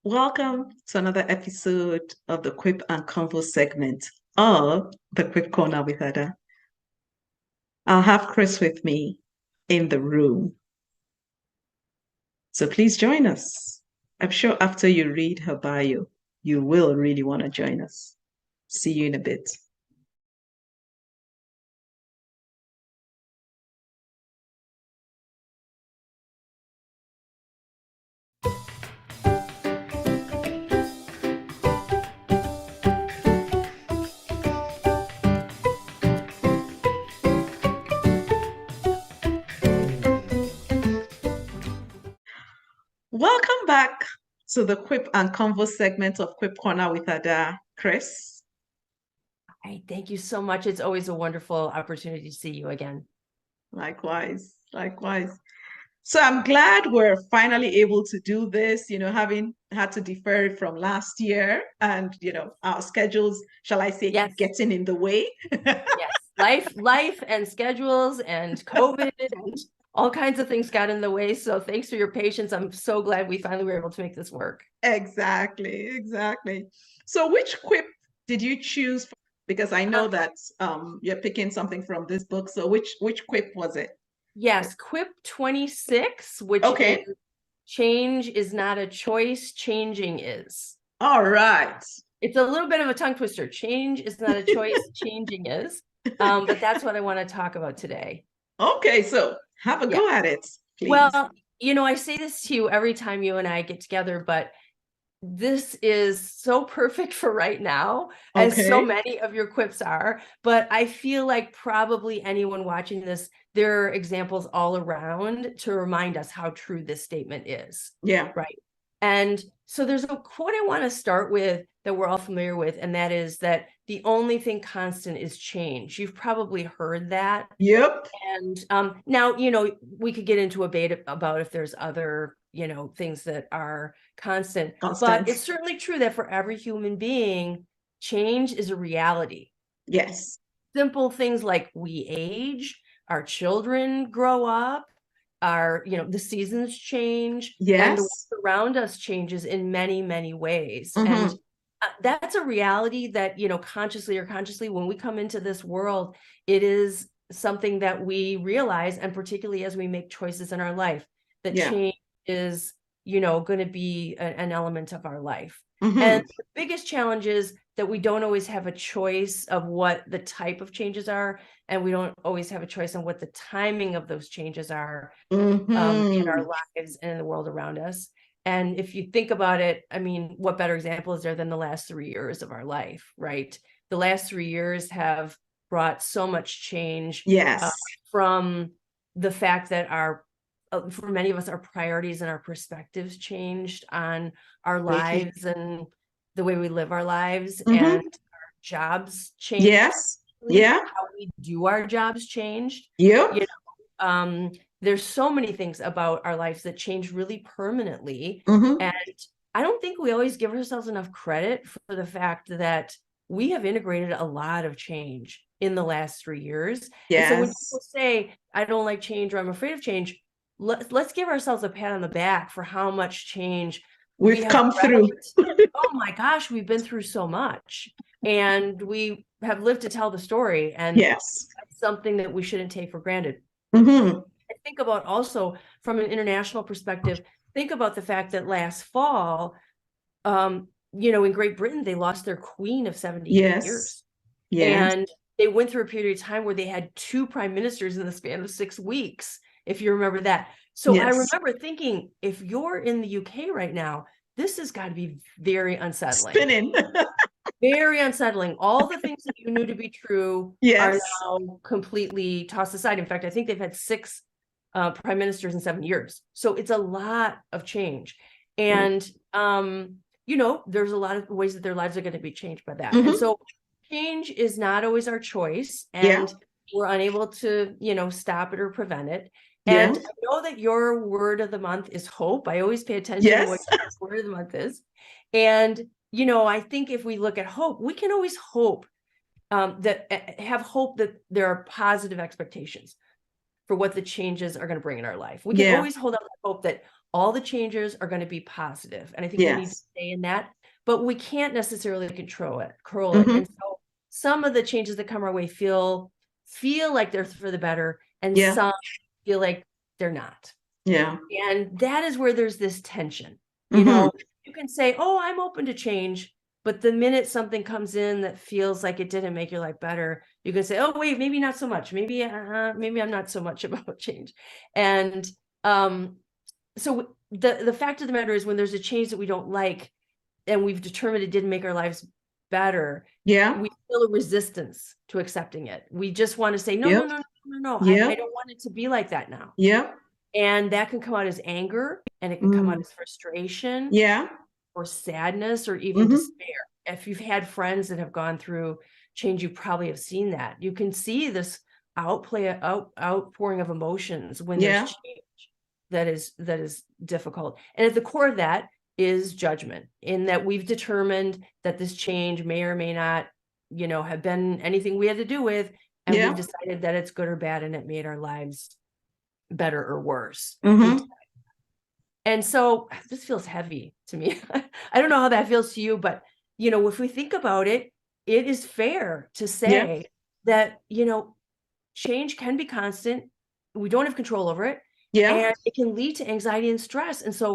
Welcome to another episode of the Quip and Convo segment of the Quip Corner with Ada. I'll have Chris with me in the room. So please join us. I'm sure after you read her bio, you will really want to join us. See you in a bit. Welcome back to the Quip and Convo segment of Quip Corner with Ada. Chris. Hey, thank you so much. It's always a wonderful opportunity to see you again. Likewise. So I'm glad we're finally able to do this, having had to defer it from last year and, our schedules, shall I say, Yes. getting in the way. Yes, life and schedules and COVID and all kinds of things got in the way. So thanks for your patience. I'm so glad we finally were able to make this work. Exactly. So which quip did you choose? Because I know that you're picking something from this book. So which quip was it? Yes, Quip 26, which Okay. is change is not a choice, changing is. All right. It's a little bit of a tongue twister. Change is not a choice, changing is. But that's what I want to talk about today. Okay, so have a go at it, please. Well, I say this to you every time you and I get together, but this is so perfect for right now, as so many of your quips are. But I feel like probably anyone watching this, there are examples all around to remind us how true this statement is. Yeah. Right. And so there's a quote I want to start with that we're all familiar with, and that is that the only thing constant is change. You've probably heard that. Yep. And now, we could get into a debate about if there's other, things that are constant. But it's certainly true that for every human being, change is a reality. Yes. Simple things like we age, our children grow up, the seasons change, and the world around us changes in many, many ways. And that's a reality that, consciously or unconsciously, when we come into this world, it is something that we realize, and particularly as we make choices in our life, that change is, going to be an element of our life. And the biggest challenge is that we don't always have a choice of what the type of changes are, and we don't always have a choice on what the timing of those changes are in our lives and in the world around us. And if you think about it, I mean, what better example is there than the last 3 years of our life, right? The last 3 years have brought so much change. From the fact that for many of us, our priorities and our perspectives changed on our lives and the way we live our lives, and our jobs changed. How we do our jobs changed. There's so many things about our lives that change really permanently. And I don't think we always give ourselves enough credit for the fact that we have integrated a lot of change in the last 3 years. And so when people say, I don't like change or I'm afraid of change, let's give ourselves a pat on the back for how much change we've come through. Oh my gosh, we've been through so much. And we have lived to tell the story. And that's something that we shouldn't take for granted. I think about also from an international perspective, think about the fact that last fall, in Great Britain, they lost their queen of 78 years. And they went through a period of time where they had 2 prime ministers in the span of 6 weeks, if you remember that. So I remember thinking, if you're in the UK right now, this has got to be very unsettling. Spinning. Very unsettling. All the things that you knew to be true are now completely tossed aside. In fact, I think they've had 6 prime ministers in 7 years. So it's a lot of change. And, there's a lot of ways that their lives are going to be changed by that. And so change is not always our choice. And we're unable to, stop it or prevent it. And I know that your word of the month is hope. I always pay attention to what your word of the month is. And, I think if we look at hope, we can always hope have hope that there are positive expectations for what the changes are going to bring in our life. We can always hold out hope that all the changes are going to be positive. And I think we need to stay in that, but we can't necessarily control it. And so some of the changes that come our way feel like they're for the better, and some feel like they're not. Yeah. And that is where there's this tension. You know, you can say, oh, I'm open to change, but the minute something comes in that feels like it didn't make your life better, you can say, oh, wait, maybe not so much. Maybe I'm not so much about change. And so the fact of the matter is, when there's a change that we don't like, and we've determined it didn't make our lives better, we feel a resistance to accepting it. We just want to say, no. I don't want it to be like that now. And that can come out as anger, and it can come out as frustration, or sadness, or even despair. If you've had friends that have gone through change, you probably have seen that. You can see this outpouring of emotions when there's change that is difficult. And at the core of that is judgment, in that we've determined that this change may or may not, have been anything we had to do with, and we've decided that it's good or bad, and it made our lives better or worse. And so this feels heavy to me. I don't know how that feels to you, but if we think about it, it is fair to say that change can be constant. We don't have control over it, and it can lead to anxiety and stress. And so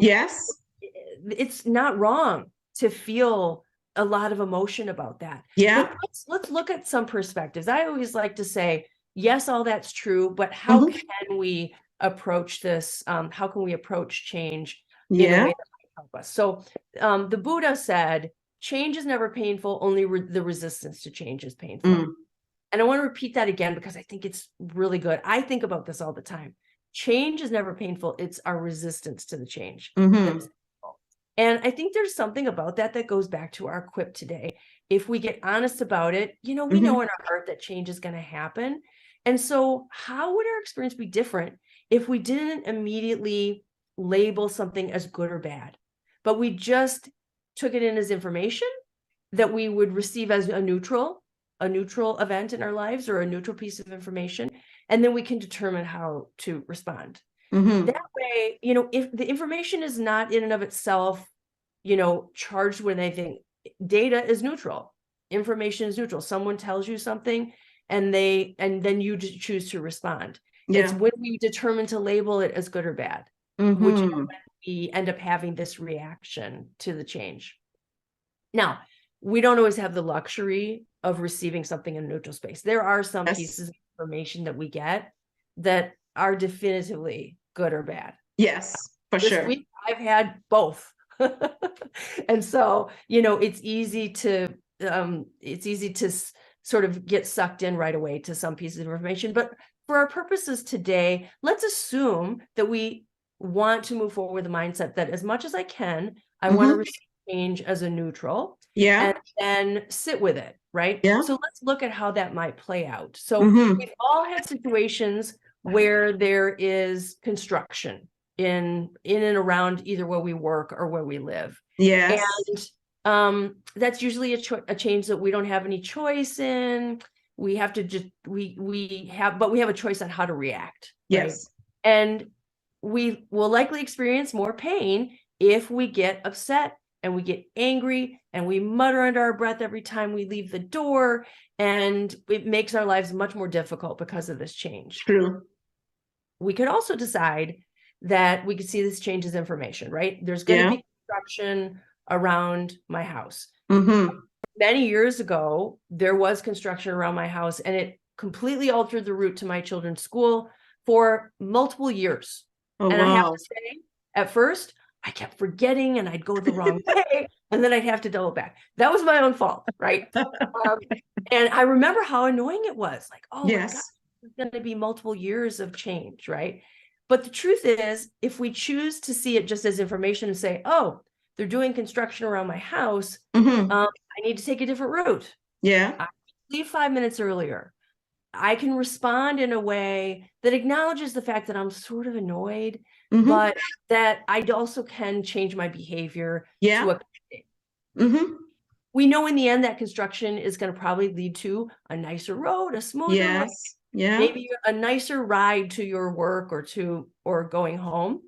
it's not wrong to feel a lot of emotion about that. But let's look at some perspectives. I always like to say, yes, all that's true, but how can we approach this? How can we approach change in a way that might help us? So the Buddha said, change is never painful, only the resistance to change is painful. And I want to repeat that again, because I think it's really good. I think about this all the time. Change is never painful. It's our resistance to the change. And I think there's something about that goes back to our quip today. If we get honest about it, we know in our heart that change is going to happen. And so how would our experience be different if we didn't immediately label something as good or bad, but we just took it in as information that we would receive as a neutral event in our lives, or a neutral piece of information, and then we can determine how to respond. That way, if the information is not in and of itself, charged with anything, data is neutral, information is neutral. Someone tells you something, and then you choose to respond. It's when we determine to label it as good or bad, which is when we end up having this reaction to the change. Now, we don't always have the luxury of receiving something in a neutral space. There are some pieces of information that we get that are definitively good or bad. Yes, for this sure. Week, I've had both. And so, it's easy to sort of get sucked in right away to some pieces of information. But for our purposes today, let's assume that we want to move forward with the mindset that, as much as I can, I want to receive change as a neutral, and then sit with it, right? So let's look at how that might play out. So we've all had situations where there is construction in and around either where we work or where we live. And that's usually a change that we don't have any choice in. We have to just we have a choice on how to react. Right? And we will likely experience more pain if we get upset and we get angry and we mutter under our breath every time we leave the door, and it makes our lives much more difficult because of this change. True. We could also decide that we could see this change as information, right? There's going to be construction around my house. Many years ago, there was construction around my house, and it completely altered the route to my children's school for multiple years. I have to say, at first, I kept forgetting, and I'd go the wrong way, and then I'd have to double back. That was my own fault, right? And I remember how annoying it was. Like, oh my God, there's going to be multiple years of change, right? But the truth is, if we choose to see it just as information and say, oh, they're doing construction around my house, I need to take a different route. I leave 5 minutes earlier. I can respond in a way that acknowledges the fact that I'm sort of annoyed, but that I also can change my behavior to accommodate. We know in the end that construction is going to probably lead to a nicer road, a smoother road, maybe a nicer ride to your work or going home.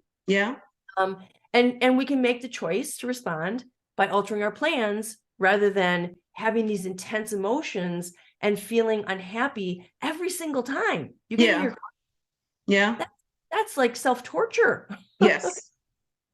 And we can make the choice to respond by altering our plans rather than having these intense emotions and feeling unhappy every single time you get in your car. Yeah. That's like self-torture. Yes.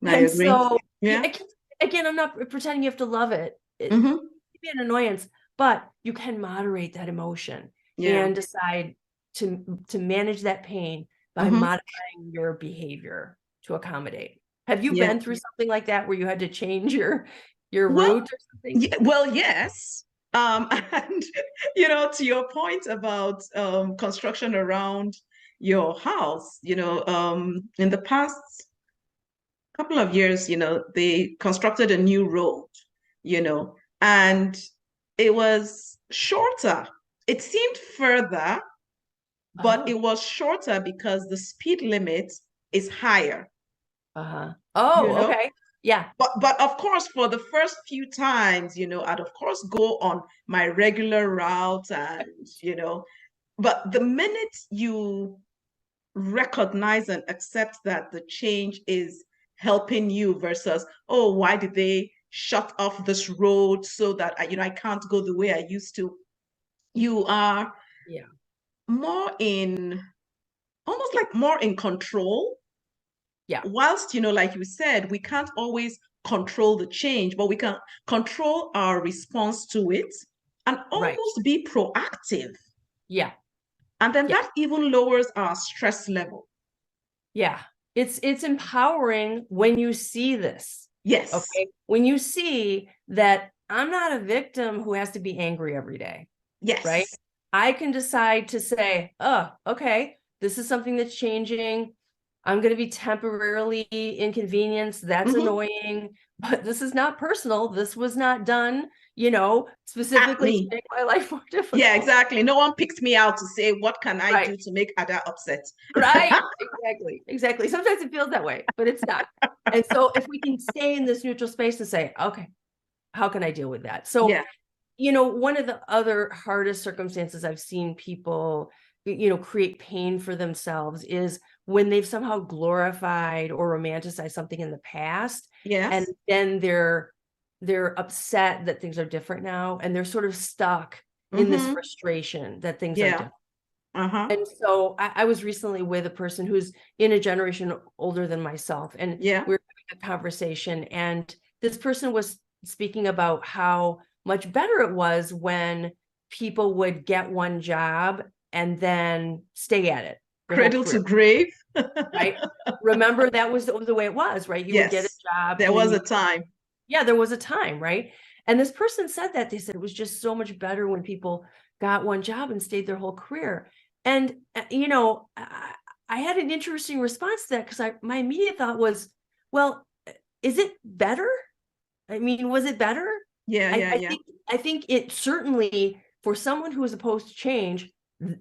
I And agree. so, Yeah. again, I'm not pretending you have to love it. It Mm-hmm. can be an annoyance, but you can moderate that emotion Yeah. and decide to manage that pain by Mm-hmm. modifying your behavior to accommodate. Have you Yeah. been through something like that where you had to change your Well, route or something? well, yes. And to your point about construction around your house, in the past couple of years, they constructed a new road, and it was shorter. It seemed further, but Oh, it was shorter because the speed limit is higher, uh-huh. you Oh, know? okay. Yeah, But of course, for the first few times, I'd of course go on my regular route but the minute you recognize and accept that the change is helping you versus, oh, why did they shut off this road so that I can't go the way I used to? You are yeah, more in almost like more in control. yeah. Whilst, like you said, we can't always control the change, but we can control our response to it and Right. almost be proactive. Yeah, And then yeah, that even lowers our stress level. yeah. It's empowering when you see this. Yes. Okay. When you see that I'm not a victim who has to be angry every day, right? Yes. I can decide to say, oh, okay, this is something that's changing. I'm going to be temporarily inconvenienced. That's Mm-hmm. annoying, but this is not personal. This was not done, At specifically to me. make my life more Yeah, difficult. exactly. No one picked me out to say, what can I Right. do to make Ada upset? Right. Exactly. Exactly. Sometimes it feels that way, but it's not. And so if we can stay in this neutral space and say, okay, how can I deal with that? So, Yeah. one of the other hardest circumstances I've seen people, create pain for themselves is when they've somehow glorified or romanticized something in the past, and Yes. then they're upset that things are different now, and they're sort of stuck in this Mm-hmm. frustration that things are Yeah. different. Uh-huh. And so I was recently with a person who's in a generation older than myself, and Yeah. we were having a conversation, and this person was speaking about how much better it was when people would get one job and then stay at it their whole Cradle career, to grave. right? Remember, that was the way it was, right? You would get a Yes. job There and then was a time. yeah, there was a time, right? And this person said that they said it was just so much better when people got one job and stayed their whole career. And I had an interesting response to that because my immediate thought was, well, is it better? I mean, was it better? Yeah, I, yeah, I yeah. think I think it certainly, for someone who is opposed to change,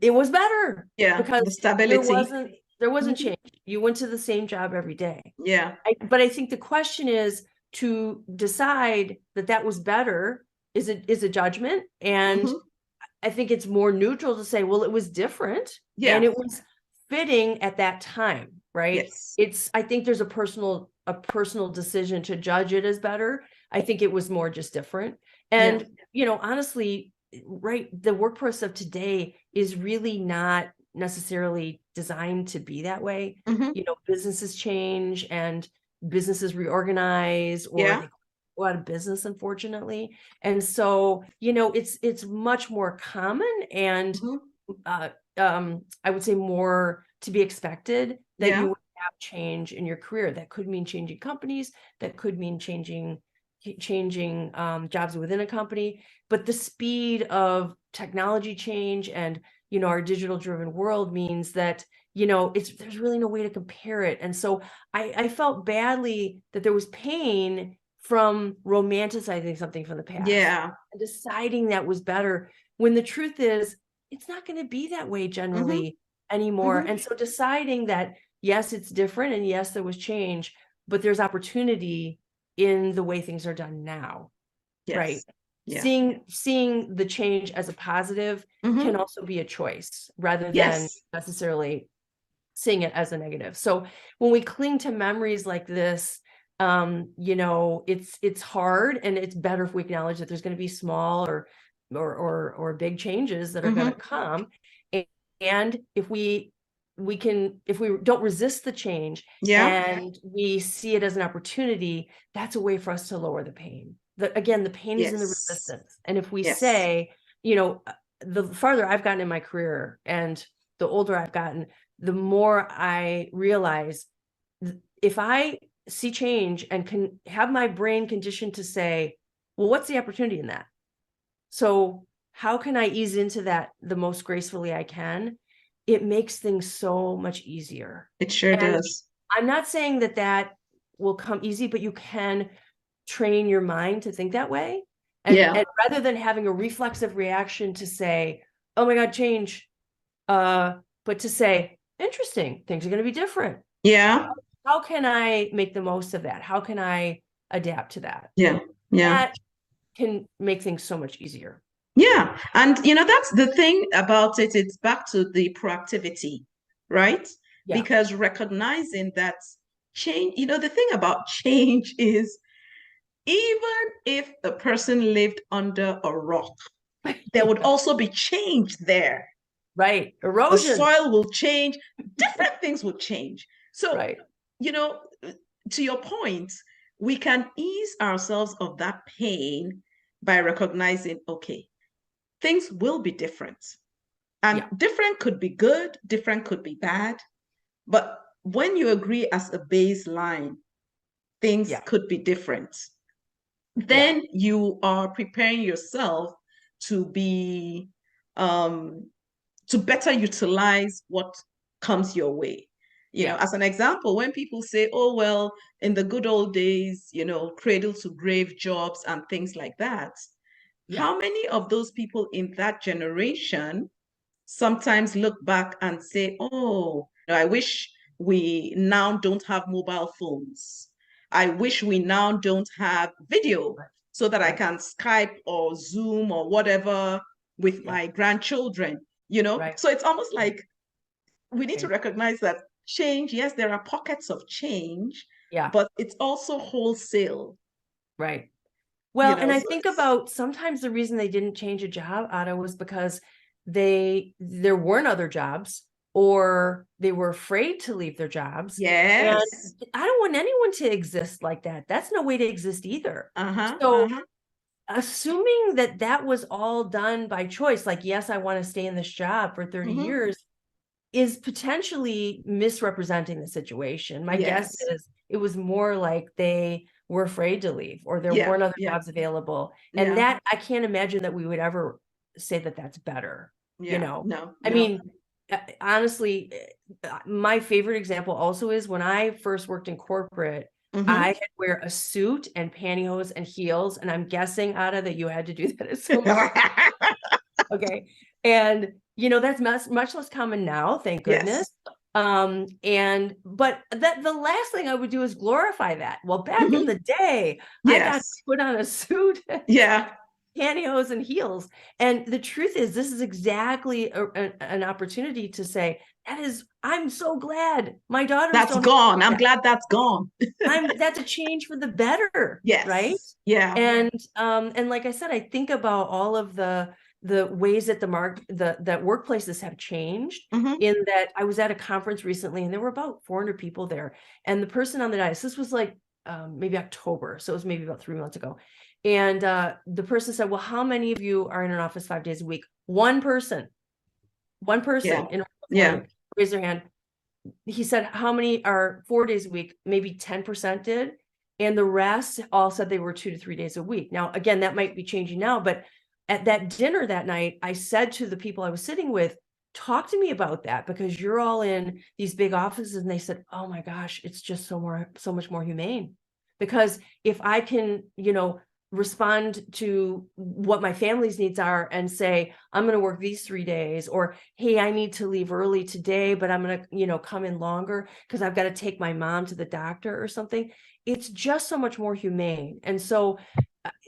it was better Yeah. because The there stability. wasn't there wasn't Mhm. change. You went to the same job every day. Yeah. But I think the question is to decide that was better is a judgment. And Hmm. I think it's more neutral to say, well, it was different and Yeah. it was fitting at that time, right? Yes. I think there's a personal decision to judge it as better. I think it was more just different. Yeah. And, honestly, right, the workforce of today is really not necessarily designed to be that way. Hmm. Businesses change and businesses reorganize, or Yeah. they go out of business, unfortunately. And so, it's much more common and Hmm. uh, I would say more to be expected that Yeah. you would have change in your career. That could mean changing companies, that could mean changing jobs within a company. But the speed of technology change and our digital driven world means that there's really no way to compare it. And so I felt badly that there was pain from romanticizing something from the past Yeah. and deciding that was better, when the truth is it's not going to be that way Hmm. generally anymore. Hmm. And so deciding that, yes, it's different, and yes, there was change, but there's opportunity in the way things are done now, right? Yes. Yeah. Seeing the change as a positive can Hmm. also be a choice rather than Yes. necessarily seeing it as a negative. So when we cling to memories like this, it's hard, and it's better if we acknowledge that there's going to be small or big changes that are going to come. And if we don't resist the change, and we see it as an opportunity, that's a way for us to lower the pain. The pain is in the resistance. And if we say, the farther I've gotten in my career and the older I've gotten, the more I realize if I see change and can have my brain conditioned to say, well, what's the opportunity in that? So how can I ease into that the most gracefully I can? It makes things so much easier. It sure does. I'm not saying that will come easy, but you can train your mind to think that way. And rather than having a reflexive reaction to say, oh my God, change, but to say, interesting, things are going to be different. Yeah. How can I make the most of that? How can I adapt to that? Yeah. That can make things so much easier. Yeah. And, that's the thing about it. It's back to the proactivity, right? Yeah. Because recognizing that change, the thing about change is even if a person lived under a rock, there would also be change there. Right. Erosion. The soil will change. Different things will change. So, to your point, we can ease ourselves of that pain by recognizing, okay, things will be different. And different could be good, different could be bad. But when you agree as a baseline, things could be different, then you are preparing yourself to be, to better utilize what comes your way. As an example, when people say, oh, well, in the good old days, cradle to grave jobs and things like that. How many of those people in that generation sometimes look back and say, oh, I wish we now don't have mobile phones. I wish we now don't have video so that I can Skype or Zoom or whatever with my grandchildren, So it's almost like we need to recognize that change, yes, there are pockets of change, but it's also wholesale. Right. Well, and I think about sometimes the reason they didn't change a job, Ada, was because there weren't other jobs, or they were afraid to leave their jobs. Yes. And I don't want anyone to exist like that. That's no way to exist either. So assuming that was all done by choice, like, yes, I want to stay in this job for 30 years, is potentially misrepresenting the situation. My guess is it was more like they were afraid to leave, or there weren't other jobs available. And that, I can't imagine that we would ever say that that's better. No. I mean, honestly, my favorite example also is when I first worked in corporate, I had to wear a suit and pantyhose and heels. And I'm guessing, Ada, that you had to do that at some point. Okay. And, that's much less common now, thank goodness. But the last thing I would do is glorify that. Well, back in the day, I got to put on a suit, pantyhose and heels. And the truth is, this is exactly an opportunity to say, I'm so glad my daughter. That's gone. I'm glad that's gone. That's a change for the better. Yes. Right. Yeah. And like I said, I think about all of the ways that that workplaces have changed. In that, I was at a conference recently, and there were about 400 people there. And the person on the dais, this was like maybe October, so it was maybe about 3 months ago. And the person said, well, how many of you are in an office 5 days a week? One person raised their hand. He said, how many are 4 days a week? Maybe 10% did. And the rest all said they were 2 to 3 days a week. Now, again, that might be changing now, but at that dinner that night, I said to the people I was sitting with, talk to me about that, because you're all in these big offices. And they said, oh my gosh, it's just so much more humane. Because if I can, respond to what my family's needs are and say, I'm going to work these 3 days, or, hey, I need to leave early today, but I'm going to, come in longer because I've got to take my mom to the doctor or something. It's just so much more humane. And so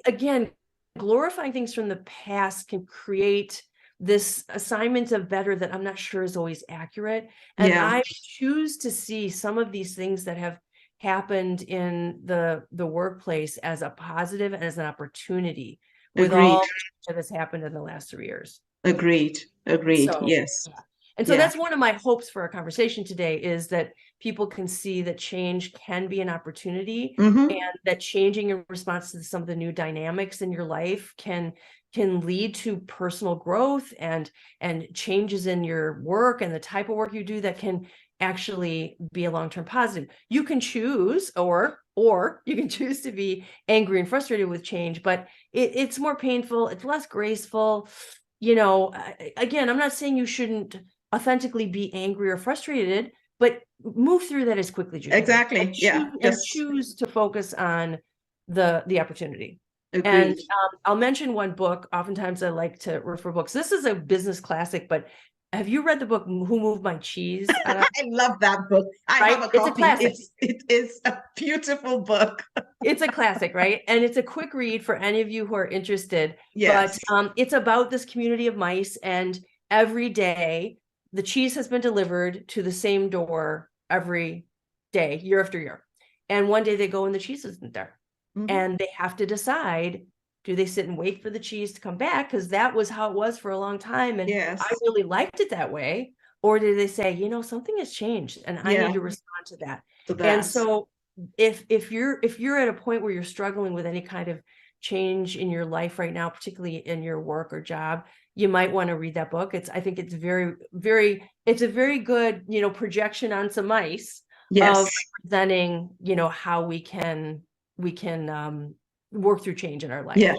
again, glorifying things from the past can create this assignment of better that I'm not sure is always accurate. And I choose to see some of these things that have happened in the workplace as a positive and as an opportunity with all that has happened in the last 3 years. Agreed. So, yes. Yeah. And so that's one of my hopes for our conversation today, is that people can see that change can be an opportunity, and that changing in response to some of the new dynamics in your life can lead to personal growth and changes in your work and the type of work you do that can actually be a long-term positive. You can choose, or you can choose to be angry and frustrated with change, but it's more painful, it's less graceful. Again, I'm not saying you shouldn't authentically be angry or frustrated, but move through that as quickly as you can. Exactly. And choose to focus on the opportunity. Agreed. And I'll mention one book. Oftentimes I like to refer books. This is a business classic, but have you read the book Who Moved My Cheese? I love that book. I have a copy. It's a classic. It is a beautiful book. It's a classic, right? And it's a quick read for any of you who are interested. Yes. But it's about this community of mice, and every day the cheese has been delivered to the same door every day, year after year. And one day they go and the cheese isn't there. And they have to decide, do they sit and wait for the cheese to come back? Because that was how it was for a long time. And I really liked it that way. Or do they say, something has changed and I need to respond to that. And so if you're at a point where you're struggling with any kind of change in your life right now, particularly in your work or job, you might want to read that book. I think it's it's a very good, projection on some mice of representing, how we can work through change in our life.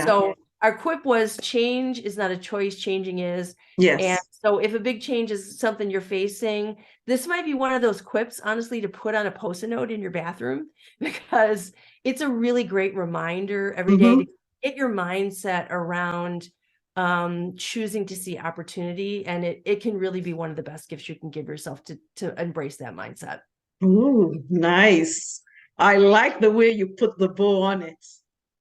So our quip was, change is not a choice, changing is. And so if a big change is something you're facing, this might be one of those quips, honestly, to put on a Post-it note in your bathroom, because it's a really great reminder every day to get your mindset around choosing to see opportunity. And it can really be one of the best gifts you can give yourself to embrace that mindset. Ooh, nice. I like the way you put the bow on it.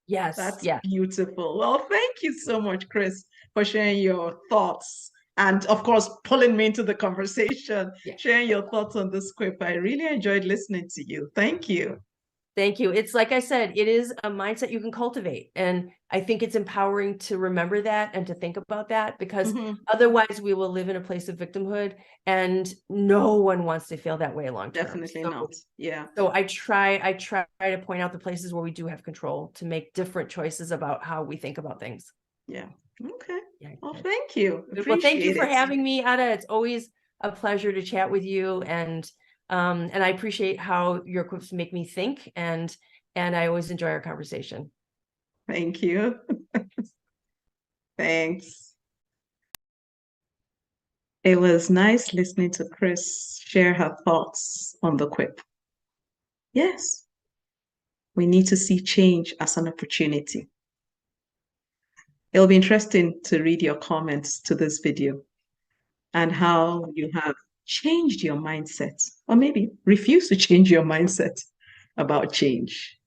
Yes. That's beautiful. Well, thank you so much, Chris, for sharing your thoughts and, of course, pulling me into the conversation, sharing your thoughts on this quip. I really enjoyed listening to you. Thank you. Thank you. It's like I said, it is a mindset you can cultivate. And I think it's empowering to remember that and to think about that, because otherwise we will live in a place of victimhood, and no one wants to feel that way long term. Definitely not. Yeah. So I try to point out the places where we do have control to make different choices about how we think about things. Yeah. Okay. Well, thank you. Well, thank you for having me, Ada. It's always a pleasure to chat with you, and I appreciate how your quips make me think, and I always enjoy our conversation. Thank you. Thanks. It was nice listening to Chris share her thoughts on the quip. Yes, we need to see change as an opportunity. It'll be interesting to read your comments to this video and how you have changed your mindset, or maybe refuse to change your mindset about change.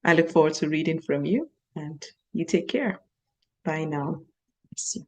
I look forward to reading from you, and you take care. Bye now. See you.